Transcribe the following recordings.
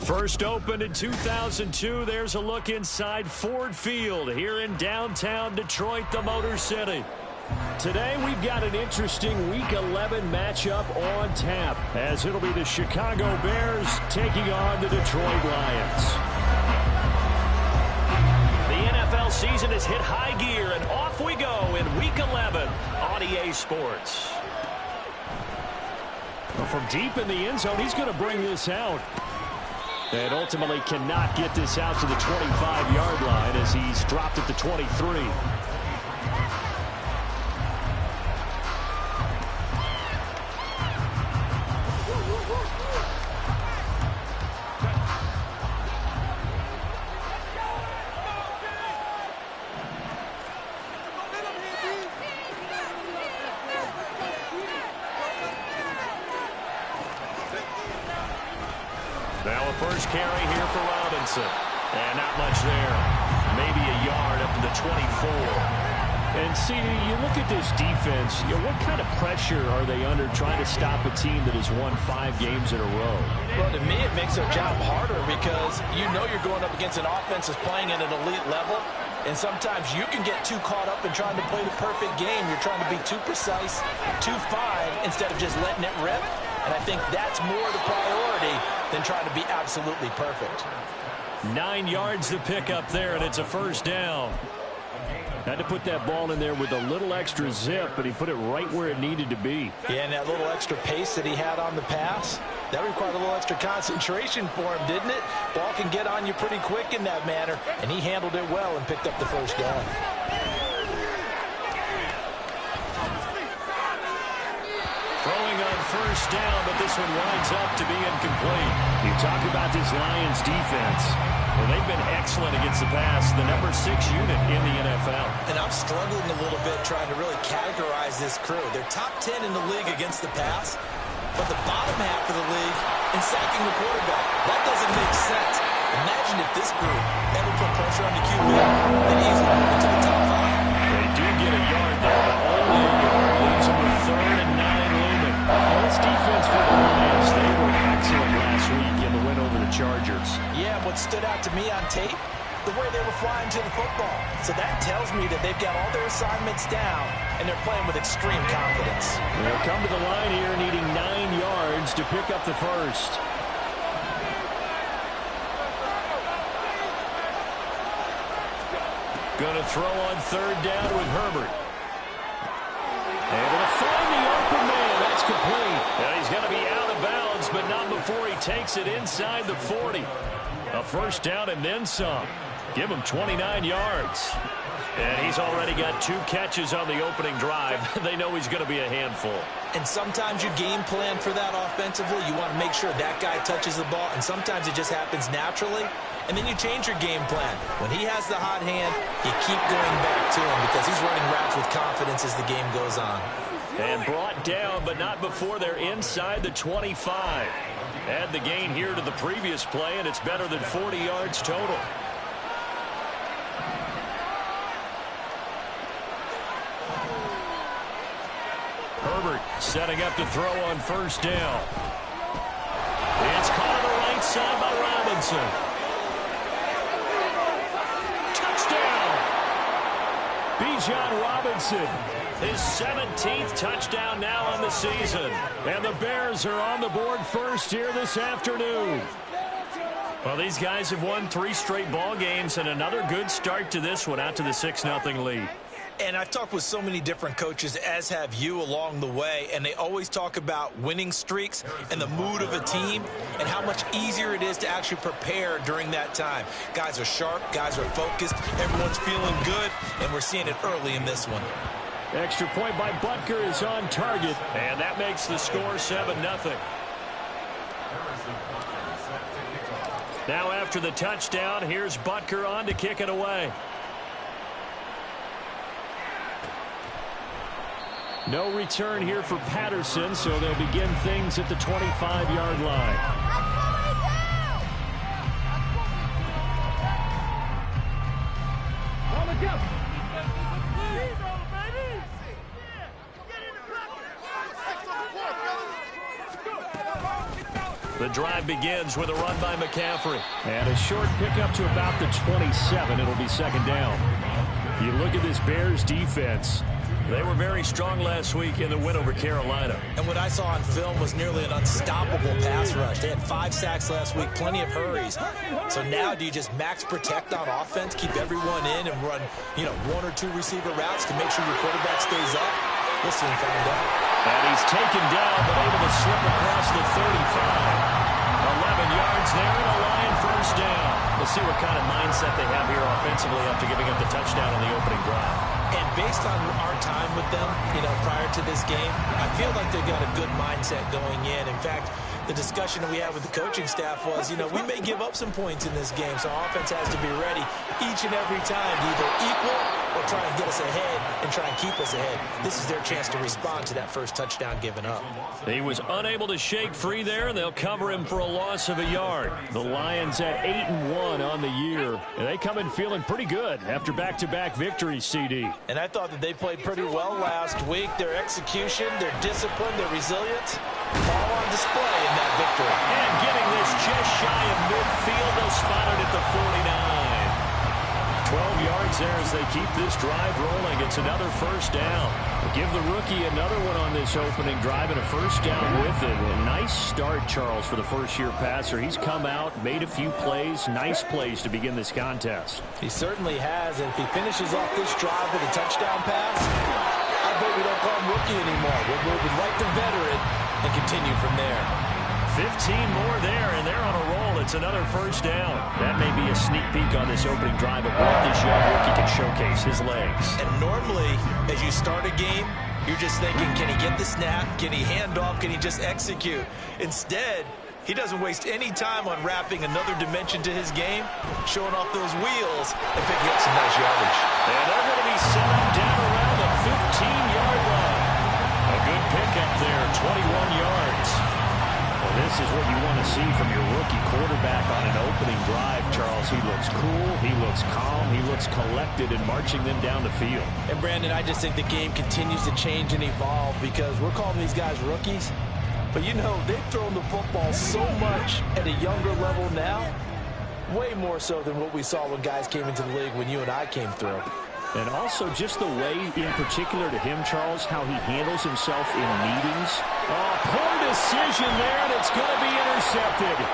First opened in 2002, there's a look inside Ford Field here in downtown Detroit, the Motor City. Today we've got an interesting Week 11 matchup on tap, as it'll be the Chicago Bears taking on the Detroit Lions. The NFL season has hit high gear, and off we go in Week 11 on EA Sports. Well, from deep in the end zone, he's going to bring this out. And ultimately cannot get this out to the 25-yard line as he's dropped at the 23. Now a first carry here for Robinson. And not much there. Maybe a yard up to the 24. And see, you look at this defense, what kind of pressure are they under trying to stop a team that has won 5 games in a row? Well, to me, it makes their job harder because you know you're going up against an offense that's playing at an elite level. And sometimes you can get too caught up in trying to play the perfect game. You're trying to be too precise, too fine, instead of just letting it rip. And I think that's more the priority than trying to be absolutely perfect. 9 yards to pick up there, and it's a first down. Had to put that ball in there with a little extra zip, but he put it right where it needed to be. Yeah, and that little extra pace that he had on the pass, that required a little extra concentration for him, didn't it? Ball can get on you pretty quick in that manner, and he handled it well and picked up the first down. Throwing on first down, but this one winds up to be incomplete. You talk about this Lions defense. Well, they've been excellent against the pass, the number 6 unit in the NFL. And I'm struggling a little bit trying to really categorize this crew. They're top 10 in the league against the pass, but the bottom half of the league in sacking the quarterback. That doesn't make sense. Imagine if this group ever put pressure on the QB and easily move into the top 5. They do get a yard there, but only a yard leaves them with 3rd and 9 looming. Well, this defense for the Lions, they were excellent last week in the win over the Chargers. Yeah, what stood out to me on tape, the way they were flying to the football. So that tells me that they've got all their assignments down, and they're playing with extreme confidence. They'll come to the line here needing 9 yards to pick up the first. Going to throw on 3rd down with Herbert. Able to find the open man. That's complete. And he's going to be out of bounds, but not before he takes it inside the 40. A first down and then some. Give him 29 yards. And he's already got 2 catches on the opening drive. They know he's going to be a handful. And sometimes you game plan for that offensively. You want to make sure that guy touches the ball, and sometimes it just happens naturally. And then you change your game plan. When he has the hot hand, you keep going back to him because he's running routes with confidence as the game goes on. And brought down, but not before they're inside the 25. Add the gain here to the previous play, and it's better than 40 yards total. Herbert setting up to throw on first down. It's caught on the right side by Robinson. Touchdown! Bijan Robinson, his 17th touchdown now on the season. And the Bears are on the board first here this afternoon. Well, these guys have won 3 straight ball games, and another good start to this one out to the 6-0 lead. And I've talked with so many different coaches, as have you, along the way, and they always talk about winning streaks and the mood of a team and how much easier it is to actually prepare during that time. Guys are sharp, guys are focused, everyone's feeling good, and we're seeing it early in this one. Extra point by Butker is on target, and that makes the score 7-0. Now after the touchdown, here's Butker on to kick it away. No return here for Patterson, so they'll begin things at the 25-yard line. The drive begins with a run by McCaffrey. And a short pickup to about the 27. It'll be second down. You look at this Bears defense. They were very strong last week in the win over Carolina. And what I saw on film was nearly an unstoppable pass rush. They had 5 sacks last week, plenty of hurries. So now do you just max protect on offense, keep everyone in, and run, 1 or 2 receiver routes to make sure your quarterback stays up? We'll soon find out. And he's taken down, but able to slip across the 35. 11 yards there and a Lion first down. We'll see what kind of mindset they have here offensively after giving up the touchdown on the opening drive. And based on our time with them, prior to this game, I feel like they've got a good mindset going in. In fact, the discussion that we had with the coaching staff was, we may give up some points in this game, so offense has to be ready each and every time to either equal or try and get us ahead and try and keep us ahead. This is their chance to respond to that first touchdown given up. He was unable to shake free there, and they'll cover him for a loss of a yard. The Lions at 8-1 on the year, and they come in feeling pretty good after back-to-back victories, CD. And I thought that they played pretty well last week. Their execution, their discipline, their resilience, all on display in that victory. And getting this just shy of midfield, they'll spot it at the 49. 12 yards there as they keep this drive rolling. It's another first down. Give the rookie another one on this opening drive and a first down with it. A nice start, Charles, for the first-year passer. He's come out, made a few plays, nice plays to begin this contest. He certainly has, and if he finishes off this drive with a touchdown pass, I bet we don't call him rookie anymore. We'll move him right to veteran and continue from there. 15 more there, and they're on a roll. It's another first down. That may be a sneak peek on this opening drive of what this young rookie can showcase, his legs. And normally, as you start a game, you're just thinking, can he get the snap? Can he hand off? Can he just execute? Instead, he doesn't waste any time on wrapping another dimension to his game, showing off those wheels, and picking up some nice yardage. And they're going to be set up down around the 15-yard line. A good pickup there, 21 yards. Well, this is what you want to see from your rookie quarterback on an opening drive, Charles. He looks cool, he looks calm, he looks collected in marching them down the field. And, Brandon, I just think the game continues to change and evolve because we're calling these guys rookies. But, they've thrown the football so much at a younger level now, way more so than what we saw when guys came into the league when you and I came through. And also just the way, in particular to him, Charles, how he handles himself in meetings. Oh, poor decision there, and it's going to be intercepted.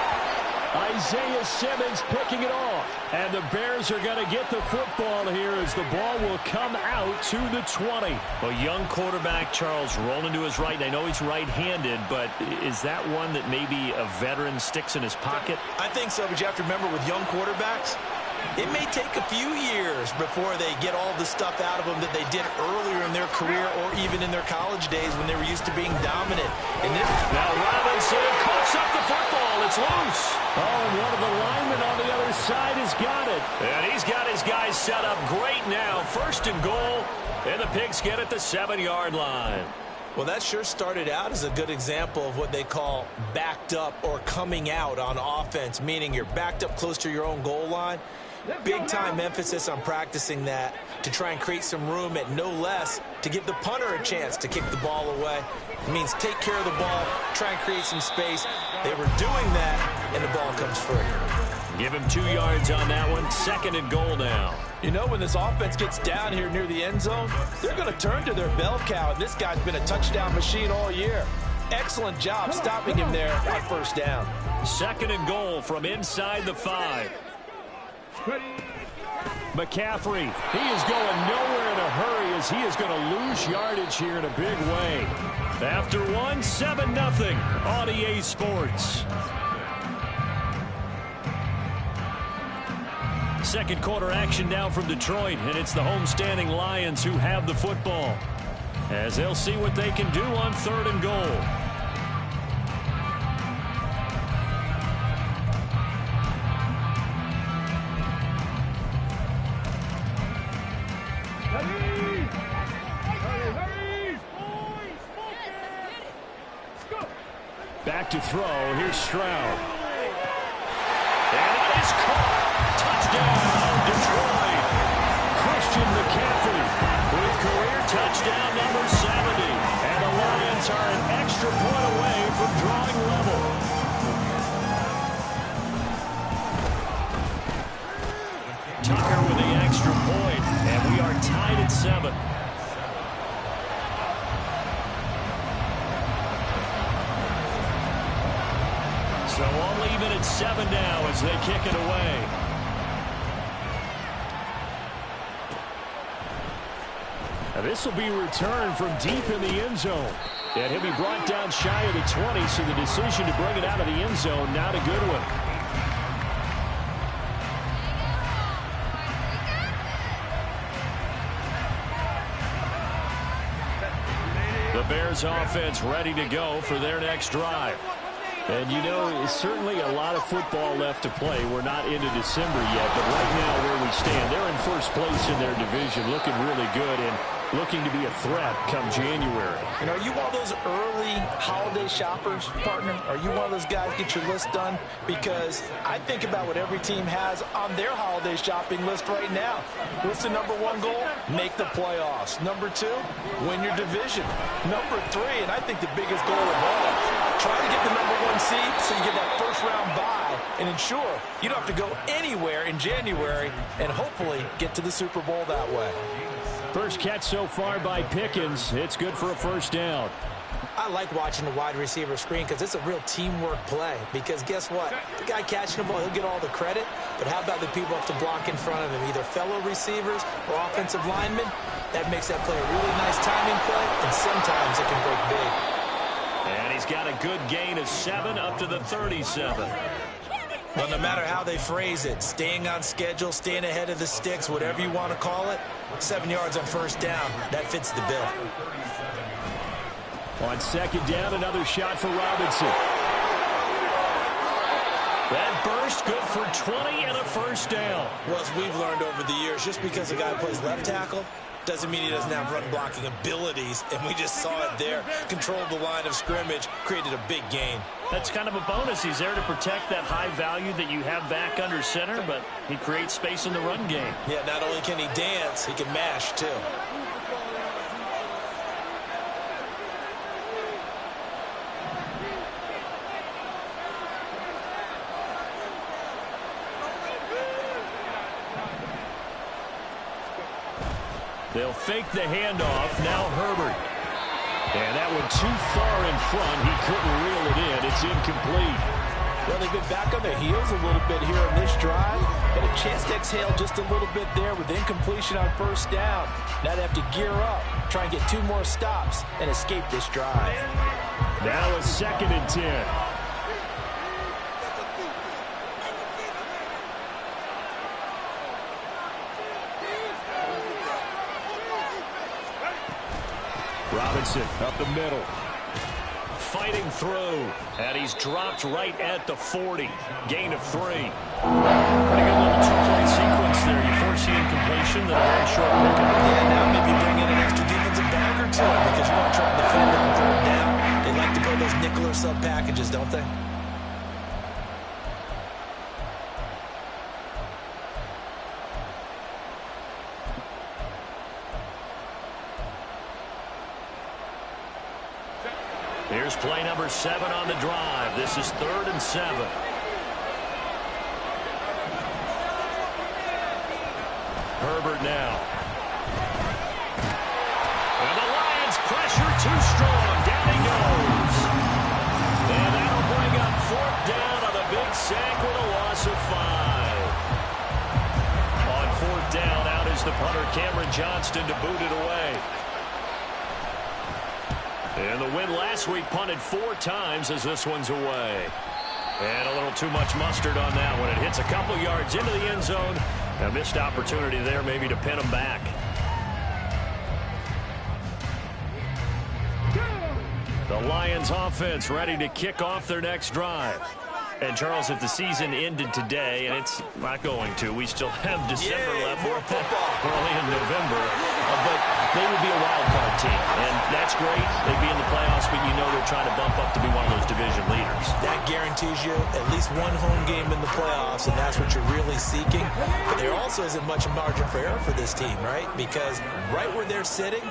Isaiah Simmons picking it off. And the Bears are going to get the football here as the ball will come out to the 20. A young quarterback, Charles, rolling to his right. I know he's right-handed, but is that one that maybe a veteran sticks in his pocket? I think so, but you have to remember with young quarterbacks, it may take a few years before they get all the stuff out of them that they did earlier in their career or even in their college days when they were used to being dominant. And now Robinson coughs up the football. It's loose. Oh, and one of the linemen on the other side has got it. And he's got his guys set up great now. First and goal, and the Pigs get at the 7-yard line. Well, that sure started out as a good example of what they call backed up or coming out on offense, meaning you're backed up close to your own goal line. Big-time emphasis on practicing that to try and create some room at no less to give the punter a chance to kick the ball away. It means take care of the ball, try and create some space. They were doing that, and the ball comes free. Give him 2 yards on that one. Second and goal now. When this offense gets down here near the end zone, they're going to turn to their bell cow, and this guy's been a touchdown machine all year. Excellent job stopping him there on first down. Second and goal from inside the 5. McCaffrey, he is going nowhere in a hurry as he is going to lose yardage here in a big way. After one, 7-0 on EA Sports. Second quarter action now from Detroit, and it's the homestanding Lions who have the football, as they'll see what they can do on 3rd and goal. Back to throw. Here's Stroud. And it is caught. Touchdown, Detroit. Christian McCaffrey with career touchdown number 70. And the Lions are an extra point away from drawing level. Tucker with the extra point, and we are tied at 7. So all even at 7 now as they kick it away. Now this will be returned from deep in the end zone. And he'll be brought down shy of the 20, so the decision to bring it out of the end zone, not a good one. The Bears offense ready to go for their next drive. And, you know, it's certainly a lot of football left to play. We're not into December yet, but right now where we stand, they're in first place in their division, looking really good and looking to be a threat come January. And are you one of those early holiday shoppers, partner? Are you one of those guys get your list done? Because I think about what every team has on their holiday shopping list right now. What's the number 1 goal? Make the playoffs. Number 2, win your division. Number 3, and I think the biggest goal of all, try to get the number 1 seed so you get that first-round bye and ensure you don't have to go anywhere in January and hopefully get to the Super Bowl that way. First catch so far by Pickens. It's good for a first down. I like watching the wide receiver screen because it's a real teamwork play. Because guess what? The guy catching the ball, he'll get all the credit. But how about the people up to block in front of him? Either fellow receivers or offensive linemen. That makes that play a really nice timing play, and sometimes it can break big. And he's got a good gain of 7 up to the 37. Well, no matter how they phrase it, staying on schedule, staying ahead of the sticks, whatever you want to call it, 7 yards on first down, that fits the bill. On second down, another shot for Robinson. That burst good for 20 and a first down. Well, as we've learned over the years, just because a guy plays left tackle doesn't mean he doesn't have run-blocking abilities, and we just saw it there. Controlled the line of scrimmage, created a big gain. That's kind of a bonus. He's there to protect that high value that you have back under center, but he creates space in the run game. Yeah, not only can he dance, he can mash, too. They'll fake the handoff. Now Herbert. And that one too far in front. He couldn't reel it in. It's incomplete. Well, they've been back on their heels a little bit here on this drive, but a chance to exhale just a little bit there with incompletion on first down. Now they have to gear up, try and get 2 more stops, and escape this drive. Now a 2nd and 10. Robinson up the middle. Fighting through. And he's dropped right at the 40. Gain of 3. Pretty good little 2-point sequence there. You force the incompletion, then a very short pickup. Yeah, now maybe bring in an extra defensive back or 2 because you want to try and defend it on 3rd down. They like to go those nickel or sub packages, don't they? Here's play number 7 on the drive. This is 3rd and 7. Herbert now. And the Lions pressure too strong. Down he goes. And that'll bring up 4th down on the big sack with a loss of 5. On 4th down, out is Here's the punter, Cameron Johnston, to boot it away. And the win last week punted 4 times as this one's away. And a little too much mustard on that one. It hits a couple yards into the end zone. A missed opportunity there maybe to pin them back. The Lions offense ready to kick off their next drive. And, Charles, if the season ended today, and it's not going to, we still have December left. More football. Early in November. But they would be a wild card team. And that's great. They'd be in the playoffs, but you know they're trying to bump up to be one of those division leaders. That guarantees you at least one home game in the playoffs, and that's what you're really seeking. But there also isn't much margin for error for this team, right? Because right where they're sitting,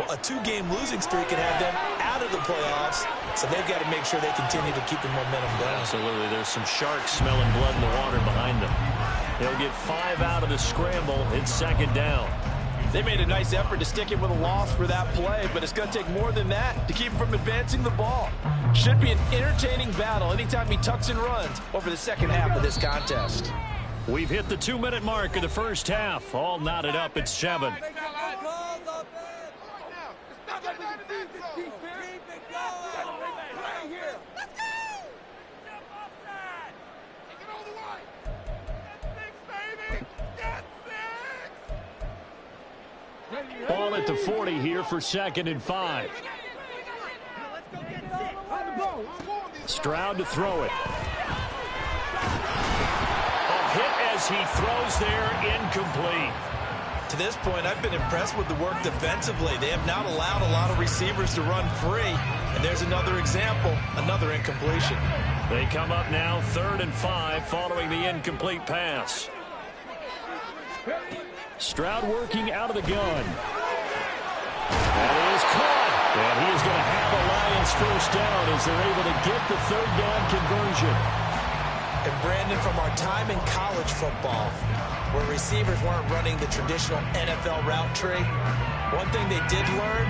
a 2-game losing streak could have them out of the playoffs, so they've got to make sure they continue to keep the momentum going. Absolutely. There's some sharks smelling blood in the water behind them. They'll get 5 out of the scramble. It's second down. They made a nice effort to stick it with a loss for that play, but it's going to take more than that to keep him from advancing the ball. Should be an entertaining battle anytime he tucks and runs over the second half of this contest. We've hit the 2-minute mark of the first half. All knotted up at 7. Ball at the 40 here for 2nd and 5. Stroud to throw it. A hit as he throws there, incomplete. To this point, I've been impressed with the work defensively. They have not allowed a lot of receivers to run free. And there's another example, another incompletion. They come up now 3rd and 5 following the incomplete pass. Stroud working out of the gun. That is caught. And he is going to have a Lions first down as they're able to get the 3rd down conversion. And Brandon, from our time in college football, where receivers weren't running the traditional NFL route tree, one thing they did learn,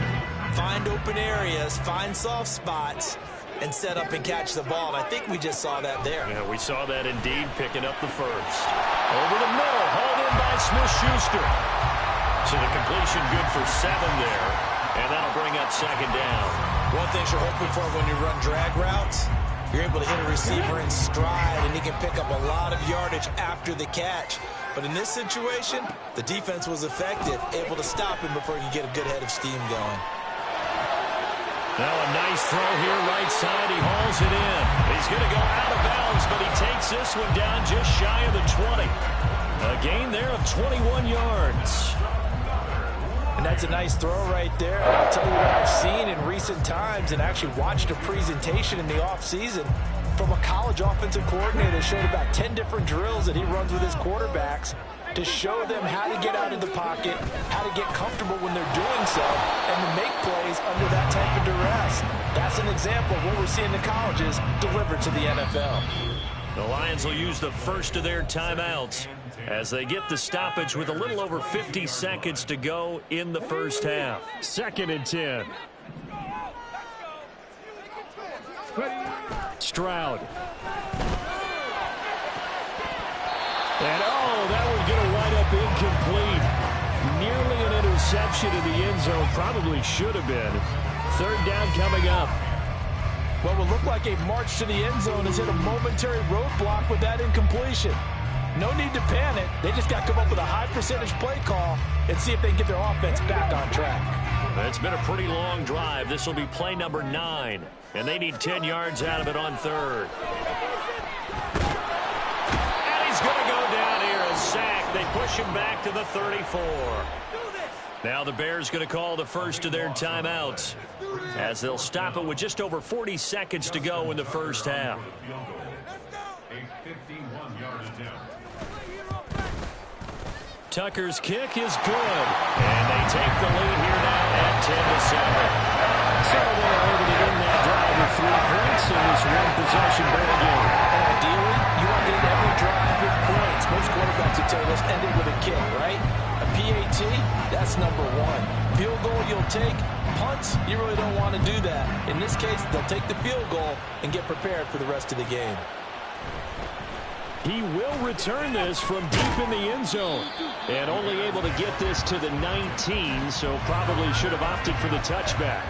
find open areas, find soft spots, and set up and catch the ball. And I think we just saw that there. Yeah, we saw that indeed, picking up the first. Over the middle, hauled in by Smith-Schuster. So the completion good for 7 there, and that'll bring up 2nd down. One thing you're hoping for when you run drag routes, you're able to hit a receiver in stride, and he can pick up a lot of yardage after the catch. But in this situation, the defense was effective, able to stop him before he could get a good head of steam going. Now a nice throw here, right side. He hauls it in. He's going to go out of bounds, but he takes this one down just shy of the 20. A gain there of 21 yards. And that's a nice throw right there. And I'll tell you what I've seen in recent times and actually watched a presentation in the offseason from a college offensive coordinator that showed about 10 different drills that he runs with his quarterbacks to show them how to get out of the pocket, how to get comfortable when they're doing so, and to make plays under that type of duress. That's an example of what we're seeing in the colleges delivered to the NFL. The Lions will use the first of their timeouts as they get the stoppage with a little over 50 seconds to go in the first half. 2nd and 10. Stroud. And that one's going to wind up incomplete. Nearly an interception in the end zone. Probably should have been. 3rd down coming up. What will look like a march to the end zone has hit a momentary roadblock with that incompletion. No need to panic. They just got to come up with a high percentage play call and see if they can get their offense back on track. It's been a pretty long drive. This will be play number 9. And they need 10 yards out of it on 3rd. And he's going to go down here, a sack. They push him back to the 34. Now the Bears going to call the first of their timeouts as they'll stop it with just over 40 seconds to go in the first half. Tucker's kick is good. And they take the lead here now at 10-7. So they are able to end that drive with 3 points in this one-possession ball game. And ideally, you want to end every drive with points. Most quarterbacks would tell us ending with a kick, right? A PAT, that's number 1. Field goal you'll take. Punts, you really don't want to do that. In this case, they'll take the field goal and get prepared for the rest of the game. He will return this from deep in the end zone. And only able to get this to the 19, so probably should have opted for the touchback.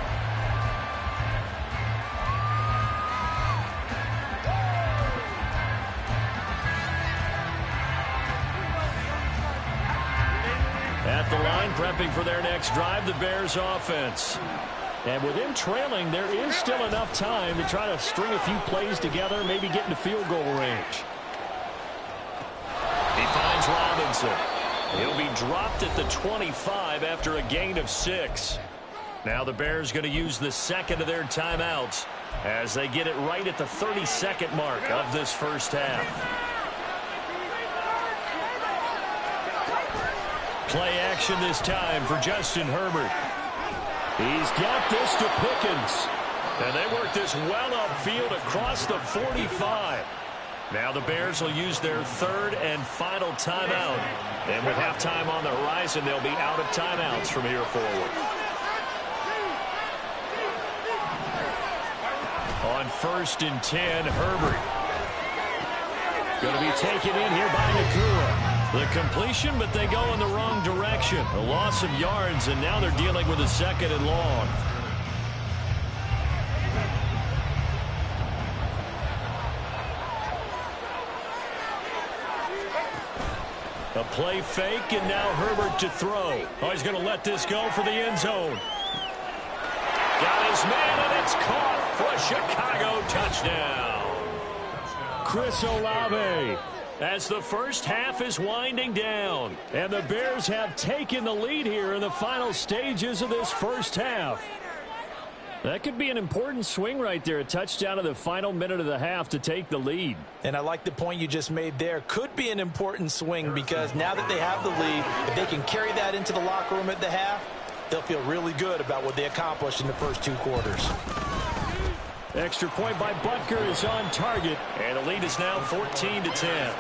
At the line, prepping for their next drive, the Bears offense. And with them trailing, there is still enough time to try to string a few plays together, maybe get into field goal range. He finds Robinson. He'll be dropped at the 25 after a gain of 6. Now the Bears going to use the second of their timeouts as they get it right at the 32nd mark of this first half. Play action this time for Justin Herbert. He's got this to Pickens. And they work this well upfield across the 45. Now the Bears will use their third and final timeout. And with halftime on the horizon, they'll be out of timeouts from here forward. On 1st and 10, Herbert. Going to be taken in here by Nakua. The completion, but they go in the wrong direction. A loss of yards, and now they're dealing with a second and long. A play fake, and now Herbert to throw. Oh, he's going to let this go for the end zone. Got his man, and it's caught for a Chicago touchdown. Chris Olave. As the first half is winding down. And the Bears have taken the lead here in the final stages of this first half. That could be an important swing right there. A touchdown in the final minute of the half to take the lead. And I like the point you just made there. Could be an important swing because now that they have the lead, if they can carry that into the locker room at the half, they'll feel really good about what they accomplished in the first 2 quarters. Extra point by Butker is on target, and the lead is now 14-10.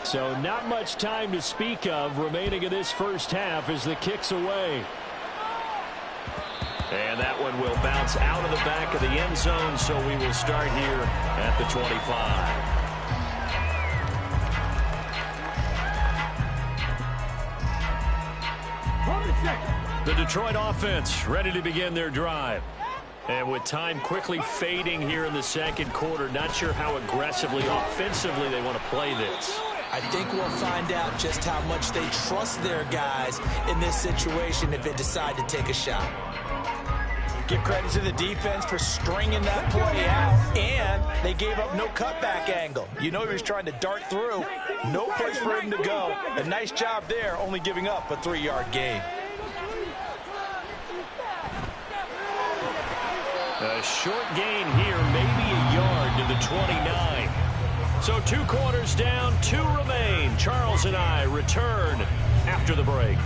So not much time to speak of remaining in this first half as the kick's away. And that one will bounce out of the back of the end zone, so we will start here at the 25. The Detroit offense ready to begin their drive. And with time quickly fading here in the second quarter, not sure how aggressively, offensively they want to play this. I think we'll find out just how much they trust their guys in this situation if they decide to take a shot. Give credit to the defense for stringing that play out, and they gave up no cutback angle. You know he was trying to dart through. No place for him to go. A nice job there, only giving up a 3-yard gain. A short gain here, maybe a yard to the 29. So 2 quarters down, 2 remain. Charles and I return after the break.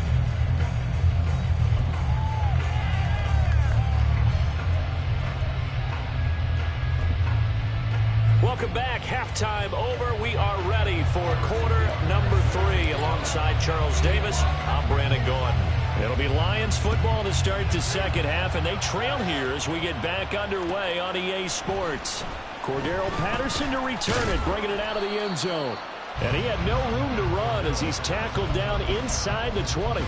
Welcome back. Halftime over. We are ready for quarter number 3. Alongside Charles Davis, I'm Brandon Gordon. It'll be Lions football to start the second half, and they trail here as we get back underway on EA Sports. Cordero Patterson to return it, bringing it out of the end zone. And he had no room to run as he's tackled down inside the 20.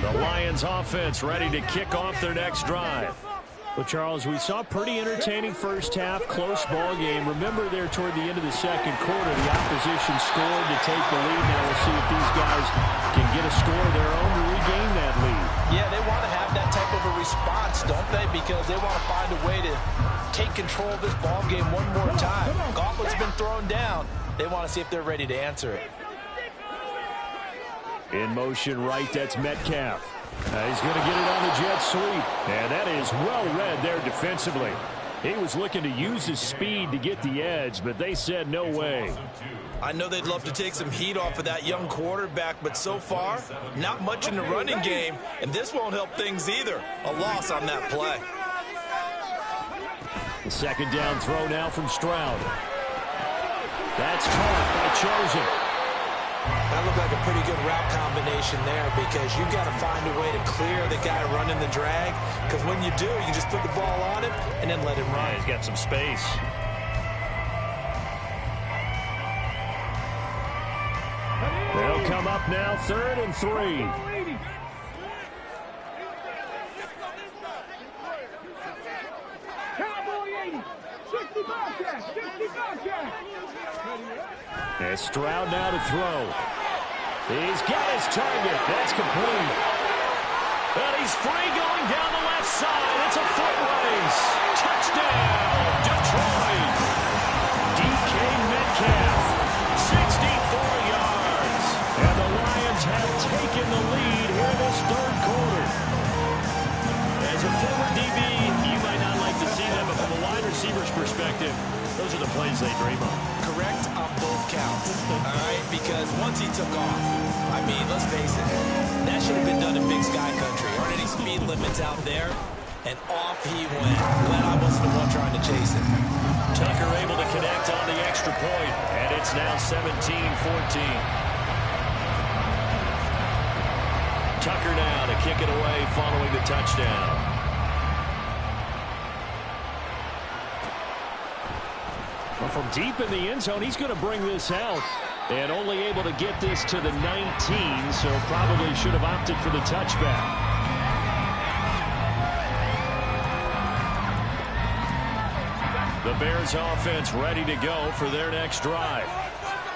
The Lions offense ready to kick off their next drive. Well, Charles, we saw a pretty entertaining first half, close ball game. Remember there toward the end of the second quarter, the opposition scored to take the lead. Now we'll see if these guys can get a score of their own to regain that lead. Yeah, they want to have that type of a response, don't they? Because they want to find a way to take control of this ball game one more time. Gauntlet's been thrown down. They want to see if they're ready to answer it. In motion right, that's Metcalf. He's going to get it on the jet sweep. And that is well read there defensively. He was looking to use his speed to get the edge, but they said no way. I know they'd love to take some heat off of that young quarterback, but so far, not much in the running game, and this won't help things either. A loss on that play. The second down throw now from Stroud. That's caught by Chosen. That looked like a pretty good route combination there because you've got to find a way to clear the guy running the drag, because when you do, you just put the ball on him and then let him run. Yeah, he's got some space. They'll come up now, 3rd and 3. And Stroud now to throw. He's got his target. That's complete. And he's free going down the left side. It's a foot race. Touchdown, Detroit. DK Metcalf, 64 yards. And the Lions have taken the lead here in this 3rd quarter. As a former DB, you might not like to see that, but from a wide receiver's perspective, those are the plays they dream of. Correct on both counts, all right? Because once he took off, I mean, let's face it, that should have been done in Big Sky Country. Aren't any speed limits out there? And off he went. Glad I wasn't the one trying to chase it. Tucker able to connect on the extra point, and it's now 17-14. Tucker now to kick it away following the touchdown. Well, from deep in the end zone, he's going to bring this out. And only able to get this to the 19, so probably should have opted for the touchback. The Bears offense ready to go for their next drive.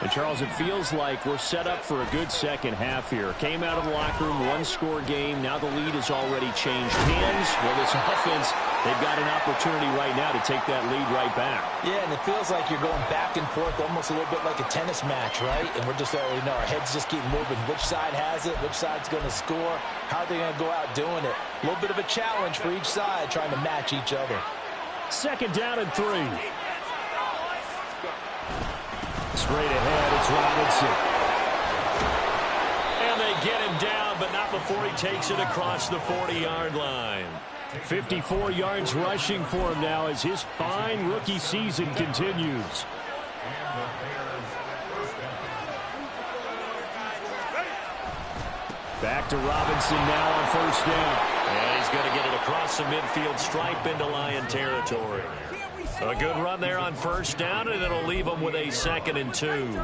And, Charles, it feels like we're set up for a good second half here. Came out of the locker room, one-score game. Now the lead has already changed hands. Well, this offense, they've got an opportunity right now to take that lead right back. Yeah, and it feels like you're going back and forth almost a little bit like a tennis match, right? And we're just already know our heads just keep moving. Which side has it? Which side's going to score? How are they going to go out doing it? A little bit of a challenge for each side trying to match each other. 2nd down and 3. Straight ahead, it's Robinson. And they get him down, but not before he takes it across the 40-yard line. 54 yards rushing for him now as his fine rookie season continues. Back to Robinson now on 1st down. And he's going to get it across the midfield stripe into Lion territory. A good run there on 1st down, and it'll leave them with a 2nd and 2.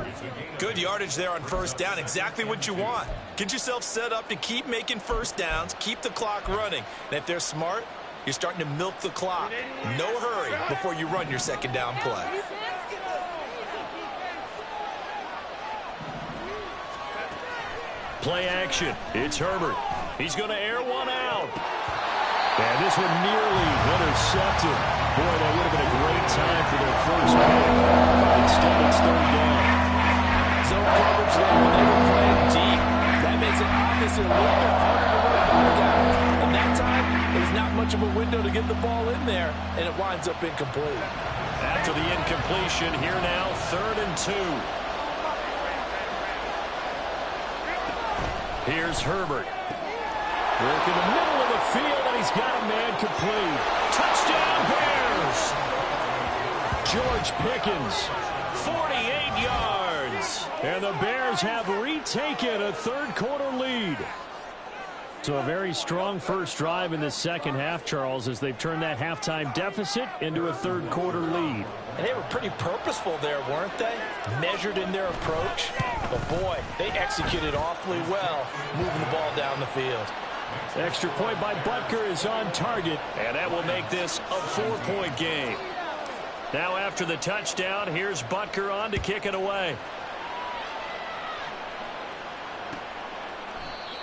Good yardage there on 1st down. Exactly what you want. Get yourself set up to keep making 1st downs, keep the clock running. And if they're smart, you're starting to milk the clock. No hurry before you run your 2nd down play. Play action. It's Herbert. He's going to air one out. And this one nearly intercepted. Boy, that would have been a great time for their first pick. But instead, it's 3rd down. Zone coverage there when they were playing deep. That makes it obviously a little bit harder to run by guys. And that time, there's not much of a window to get the ball in there, and it winds up incomplete. After the incompletion, here now, 3rd and 2. Here's Herbert. Work in the middle of the field, and he's got a man complete. Touchdown, Bears! George Pickens, 48 yards. And the Bears have retaken a 3rd quarter lead. So a very strong first drive in the second half, Charles, as they've turned that halftime deficit into a 3rd quarter lead. And they were pretty purposeful there, weren't they? Measured in their approach. But, boy, they executed awfully well moving the ball down the field. Extra point by Butker is on target, and that will make this a 4-point game. Now after the touchdown, here's Butker on to kick it away.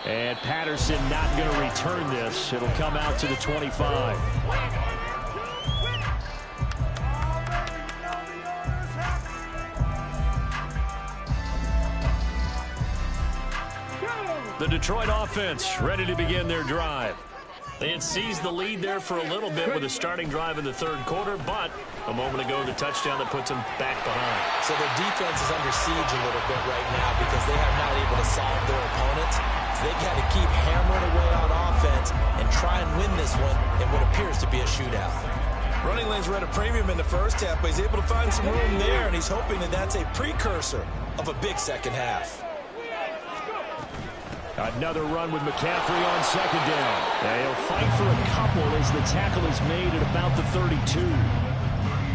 And Patterson not going to return this. It'll come out to the 25. The Detroit offense ready to begin their drive. They had seized the lead there for a little bit with a starting drive in the third quarter, but a moment ago, the touchdown that puts them back behind. So their defense is under siege a little bit right now because they have not able to solve their opponents. So they've got to keep hammering away on offense and try and win this one in what appears to be a shootout. Running lanes were at a premium in the first half, but he's able to find some room there, and he's hoping that that's a precursor of a big second half. Another run with McCaffrey on second down. And he'll fight for a couple as the tackle is made at about the 32.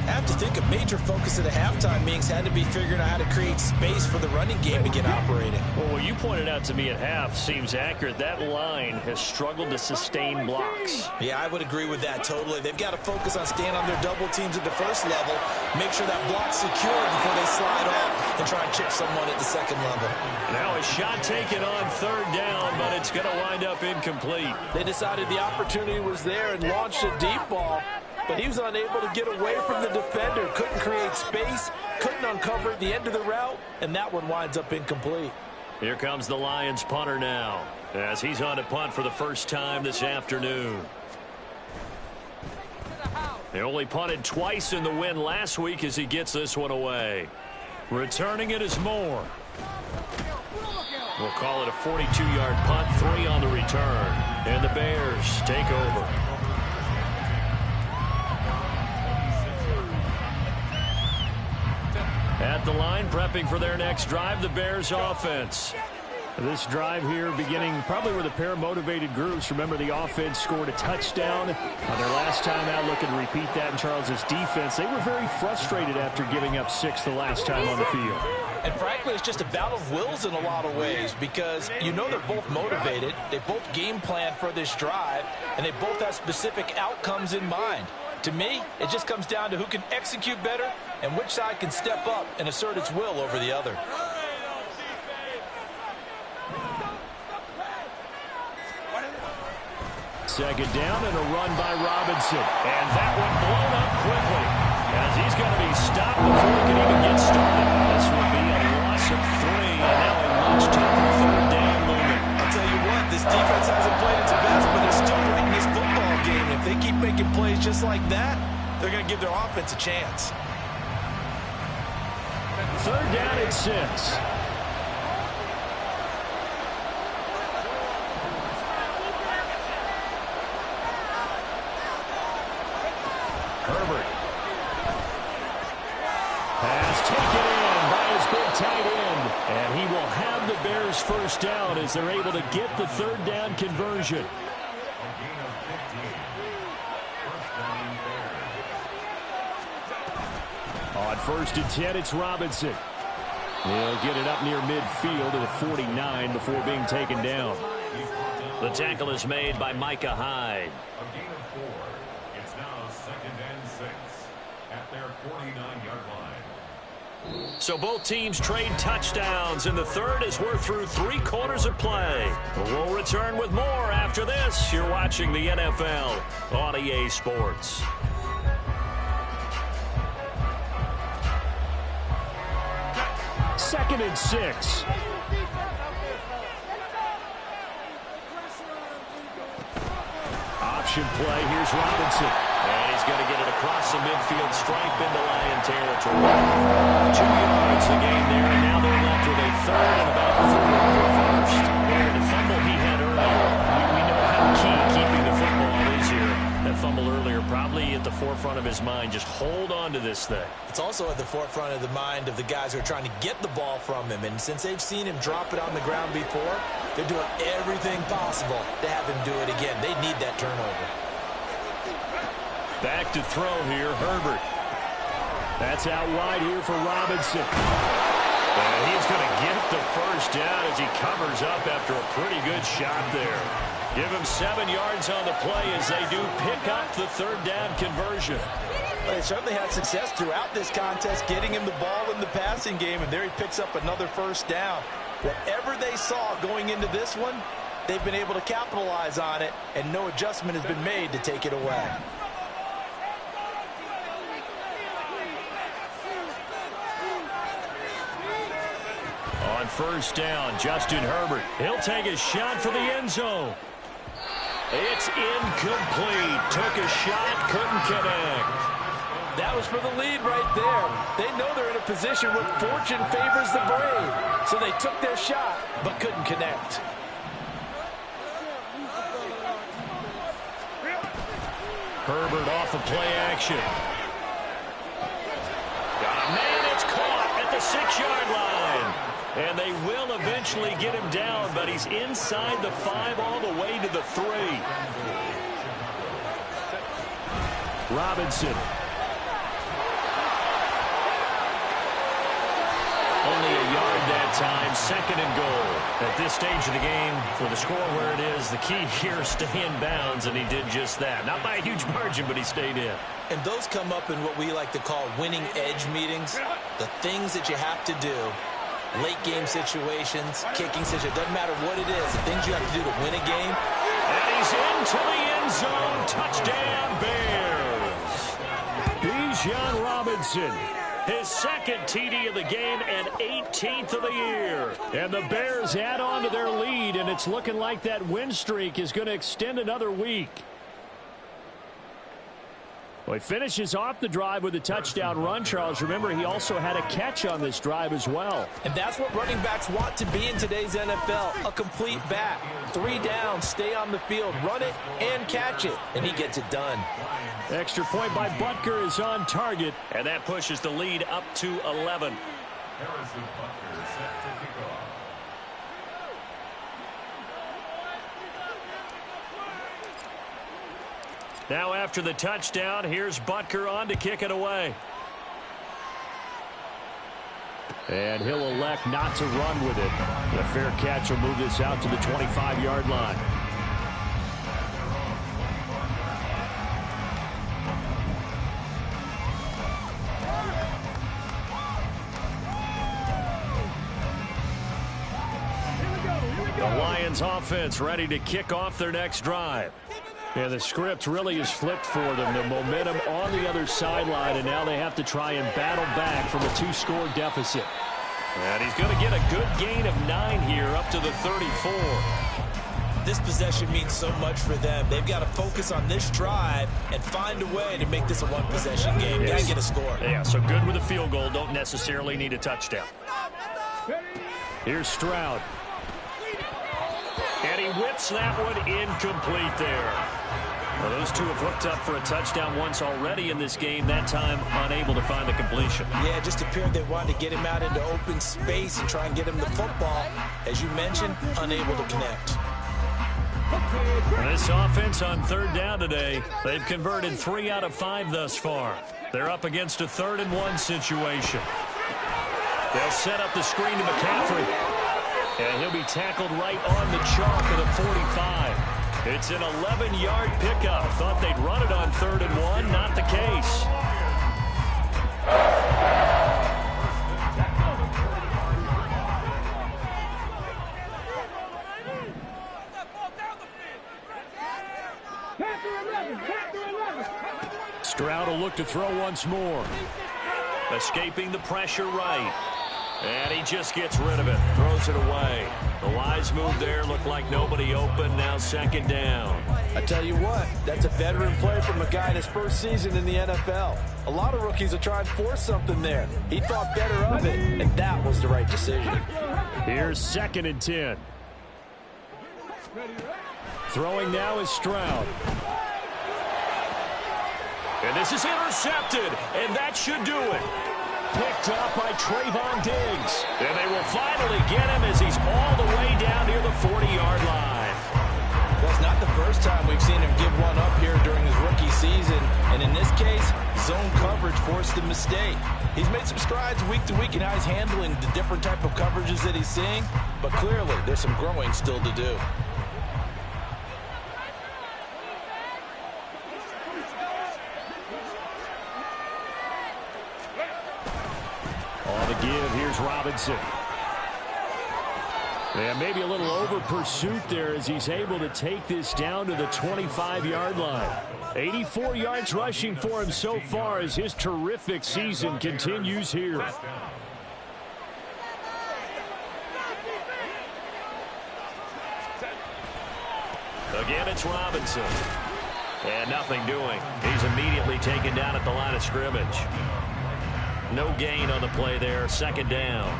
I have to think a major focus at the halftime meetings had to be figuring out how to create space for the running game to get operating. Well, what you pointed out to me at half seems accurate. That line has struggled to sustain blocks. Yeah, I would agree with that totally. They've got to focus on staying on their double teams at the first level, make sure that block's secure before they slide off and try and chip someone at the second level. Now a shot taken on third down, but it's going to wind up incomplete. They decided the opportunity was there and launched a deep ball, but he was unable to get away from the defender, couldn't create space, couldn't uncover the end of the route, and that one winds up incomplete. Here comes the Lions punter now, as he's on to punt for the first time this afternoon. They only punted twice in the win last week as he gets this one away. Returning it is Moore. We'll call it a 42-yard punt, 3 on the return. And the Bears take over. At the line, prepping for their next drive, the Bears offense. This drive here beginning probably with a pair of motivated groups. Remember, the offense scored a touchdown on their last time out. Looking to repeat that in Charles's defense. They were very frustrated after giving up 6 the last time on the field. And frankly, it's just a battle of wills in a lot of ways because you know they're both motivated. They both game plan for this drive, and they both have specific outcomes in mind. To me, it just comes down to who can execute better and which side can step up and assert its will over the other. Second down and a run by Robinson. And that one blown up quickly as he's going to be stopped before he can even get started. This will be a loss of 3 and now a much tougher third down movement. I'll tell you what, this defense hasn't played its best, but they're still winning this football game. If they keep making plays just like that, they're going to give their offense a chance. Third down and 6. Herbert. Pass taken in by his big tight end. And he will have the Bears first down as they're able to get the third down conversion. On 1st and 10, it's Robinson. He'll get it up near midfield to the 49 before being taken down. The tackle is made by Micah Hyde. So both teams trade touchdowns, and the third as we're through 3 quarters of play. We'll return with more after this. You're watching the NFL on EA Sports. Second and 6. Option play. Here's Robinson. And he's going to get it across the midfield stripe into Lion territory. 2 yards the game there, and now they're left with a third and about 4 for first. And the fumble he had earlier, we know how key keeping the football is here. That fumble earlier probably at the forefront of his mind. Just hold on to this thing. It's also at the forefront of the mind of the guys who are trying to get the ball from him. And since they've seen him drop it on the ground before, they're doing everything possible to have him do it again. They need that turnover. Back to throw here, Herbert. That's out wide here for Robinson. And he's going to get the first down as he covers up after a pretty good shot there. Give him 7 yards on the play as they do pick up the third down conversion. They certainly had success throughout this contest, getting him the ball in the passing game, and there he picks up another first down. Whatever they saw going into this one, they've been able to capitalize on it, and no adjustment has been made to take it away. On first down, Justin Herbert. He'll take a shot for the end zone. It's incomplete. Took a shot, couldn't connect. That was for the lead right there. They know they're in a position where fortune favors the brave. So they took their shot, but couldn't connect. Herbert off of play action. Got a man, it's caught at the 6-yard line. And they will eventually get him down, but he's inside the 5 all the way to the 3. Robinson. Only a yard that time, 2nd and goal. At this stage of the game, with the score where it is, the key here is stay in bounds, and he did just that. Not by a huge margin, but he stayed in. And those come up in what we like to call winning edge meetings. The things that you have to do, late game situations, kicking situations, it doesn't matter what it is, the things you have to do to win a game. And he's into the end zone. Touchdown, Bears. Bijan Robinson. His 2nd TD of the game and 18th of the year. And the Bears add on to their lead, and it's looking like that win streak is going to extend another week. Well, he finishes off the drive with a touchdown run, Charles. Remember, he also had a catch on this drive as well. And that's what running backs want to be in today's NFL, a complete back. 3 down, stay on the field, run it, and catch it. And he gets it done. Extra point by Butker is on target, and that pushes the lead up to 11. Now after the touchdown, here's Butker on to kick it away. And he'll elect not to run with it. The fair catch will move this out to the 25-yard line. The Lions offense ready to kick off their next drive. Yeah, the script really is flipped for them. The momentum on the other sideline, and now they have to try and battle back from a 2-score deficit. And he's going to get a good gain of 9 here up to the 34. This possession means so much for them. They've got to focus on this drive and find a way to make this a one-possession game. Yes. Got to get a score. Yeah, so good with a field goal. Don't necessarily need a touchdown. Here's Stroud. And he whips that one incomplete there. Well, those two have hooked up for a touchdown once already in this game, that time unable to find the completion. Yeah, it just appeared they wanted to get him out into open space and try and get him the football. As you mentioned, unable to connect. This offense on 3rd down today, they've converted 3 out of 5 thus far. They're up against a 3rd and 1 situation. They'll set up the screen to McCaffrey. And he'll be tackled right on the chalk of the 45. It's an 11-yard pickup. Thought they'd run it on 3rd and 1. Not the case. Stroud will look to throw once more. Escaping the pressure right. And he just gets rid of it. Throws it away. The wise move there. Looked like nobody open. Now 2nd down. I tell you what, that's a veteran play from a guy in his first season in the NFL. A lot of rookies are trying to force something there. He thought better of it, and that was the right decision. Here's 2nd and 10. Throwing now is Stroud. And this is intercepted, and that should do it. Picked up by Trayvon Diggs. And they will finally get him as he's all the way down near the 40-yard line. Well, it's not the first time we've seen him give one up here during his rookie season. And in this case, zone coverage forced the mistake. He's made some strides week to week in how he's handling the different type of coverages that he's seeing. But clearly, there's some growing still to do. On the give, here's Robinson. And maybe a little over pursuit there as he's able to take this down to the 25-yard line. 84 yards rushing for him so far as his terrific season continues here. Again, it's Robinson. And nothing doing. He's immediately taken down at the line of scrimmage. No gain on the play there. Second down.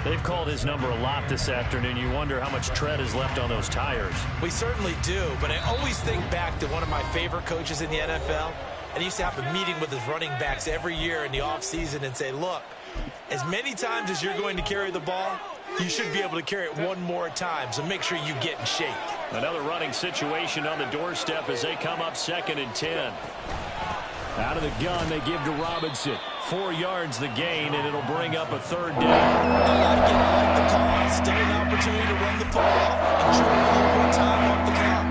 They've called his number a lot this afternoon. You wonder how much tread is left on those tires. We certainly do, but I always think back to one of my favorite coaches in the NFL. And he used to have a meeting with his running backs every year in the offseason and say, look, as many times as you're going to carry the ball, you should be able to carry it one more time, so make sure you get in shape. Another running situation on the doorstep as they come up 2nd and 10. Out of the gun, they give to Robinson. 4 yards the gain, and it'll bring up a 3rd down. I like it. I like the call. Still an opportunity to run the football and try a little more time off the clock.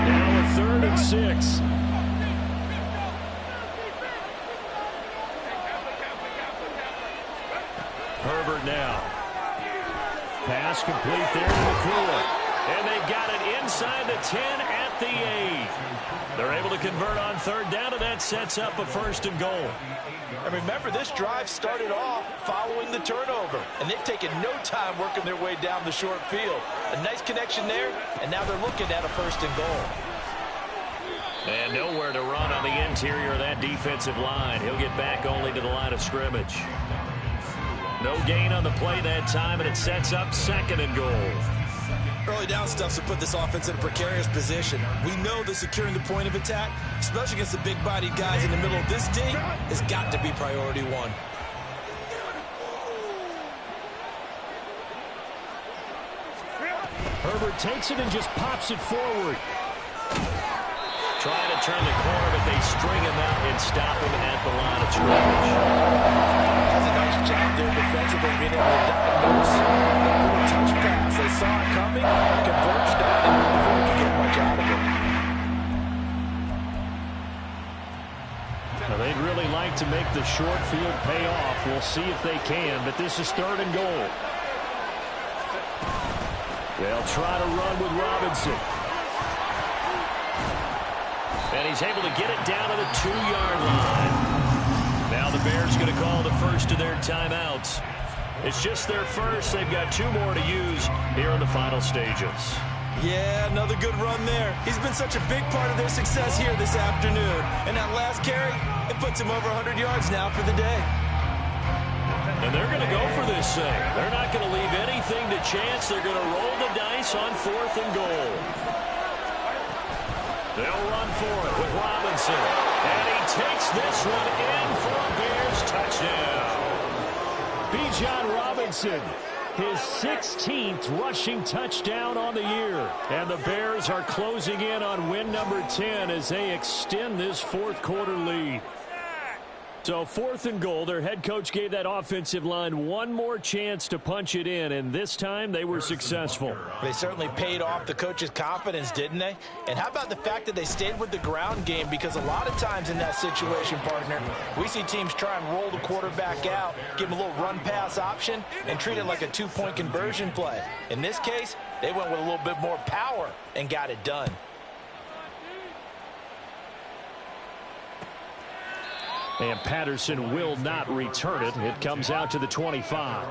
Now a 3rd and 6. Herbert now. Pass complete there to McCoy. And they've got it inside the 10 at the 8. They're able to convert on 3rd down, and that sets up a 1st and goal. And remember, this drive started off following the turnover, and they've taken no time working their way down the short field. A nice connection there, and now they're looking at a 1st and goal. And nowhere to run on the interior of that defensive line. He'll get back only to the line of scrimmage. No gain on the play that time, and it sets up 2nd and goal. Early down stuffs to put this offense in a precarious position. We know that securing the point of attack, especially against the big-bodied guys in the middle of this D, has got to be priority 1. Herbert takes it and just pops it forward. Trying to turn the corner, but they string him out and stop him at the line of scrimmage. That's a nice job there defensively, being able to diagnose the little touch pass. They saw it coming, converged on it before we could get much out of it. Now, they'd really like to make the short field pay off. We'll see if they can, but this is 3rd and goal. They'll try to run with Robinson. And he's able to get it down to the 2-yard line. Now the Bears going to call the first of their timeouts. It's just their first. They've got 2 more to use here in the final stages. Yeah, another good run there. He's been such a big part of their success here this afternoon. And that last carry, it puts him over 100 yards now for the day. And they're going to go for this thing. They're not going to leave anything to chance. They're going to roll the dice on 4th and goal. They'll run for it with Robinson. And he takes this one in for a Bears touchdown. Bijan Robinson, his 16th rushing touchdown on the year. And the Bears are closing in on win number 10 as they extend this 4th quarter lead. So 4th and goal, their head coach gave that offensive line one more chance to punch it in, and this time they were successful. They certainly paid off the coach's confidence, didn't they? And how about the fact that they stayed with the ground game? Because a lot of times in that situation, partner, we see teams try and roll the quarterback out, give him a little run-pass option, and treat it like a 2-point conversion play. In this case, they went with a little bit more power and got it done. And Patterson will not return it. It comes out to the 25.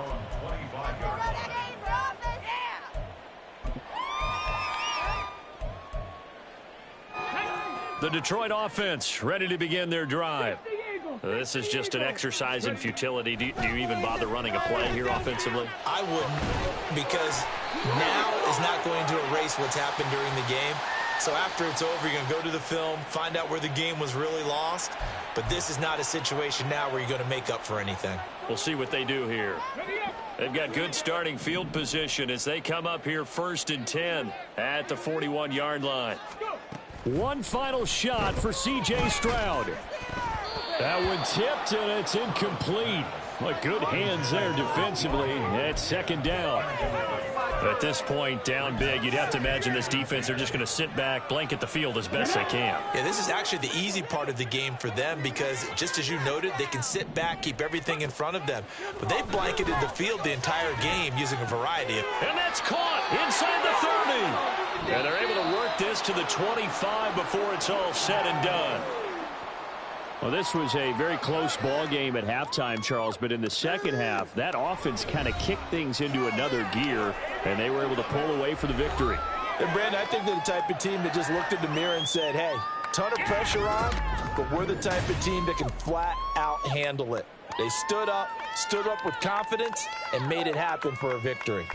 The Detroit offense ready to begin their drive. This is just an exercise in futility. Do you even bother running a play here offensively? I wouldn't, because now is not going to erase what's happened during the game. So after it's over, you're going to go to the film, find out where the game was really lost. But this is not a situation now where you're going to make up for anything. We'll see what they do here. They've got good starting field position as they come up here 1st and 10 at the 41-yard line. One final shot for C.J. Stroud. That one tipped, and it's incomplete. But good hands there defensively at 2nd down. At this point, down big, you'd have to imagine this defense, they're just going to sit back, blanket the field as best they can. Yeah, this is actually the easy part of the game for them because, just as you noted, they can sit back, keep everything in front of them. But they've blanketed the field the entire game using a variety of... And that's caught inside the 30. And they're able to work this to the 25 before it's all said and done. Well, this was a very close ball game at halftime, Charles, but in the second half, that offense kind of kicked things into another gear, and they were able to pull away for the victory. And, Brandon, I think they're the type of team that just looked in the mirror and said, hey, ton of pressure on, but we're the type of team that can flat out handle it. They stood up with confidence, and made it happen for a victory.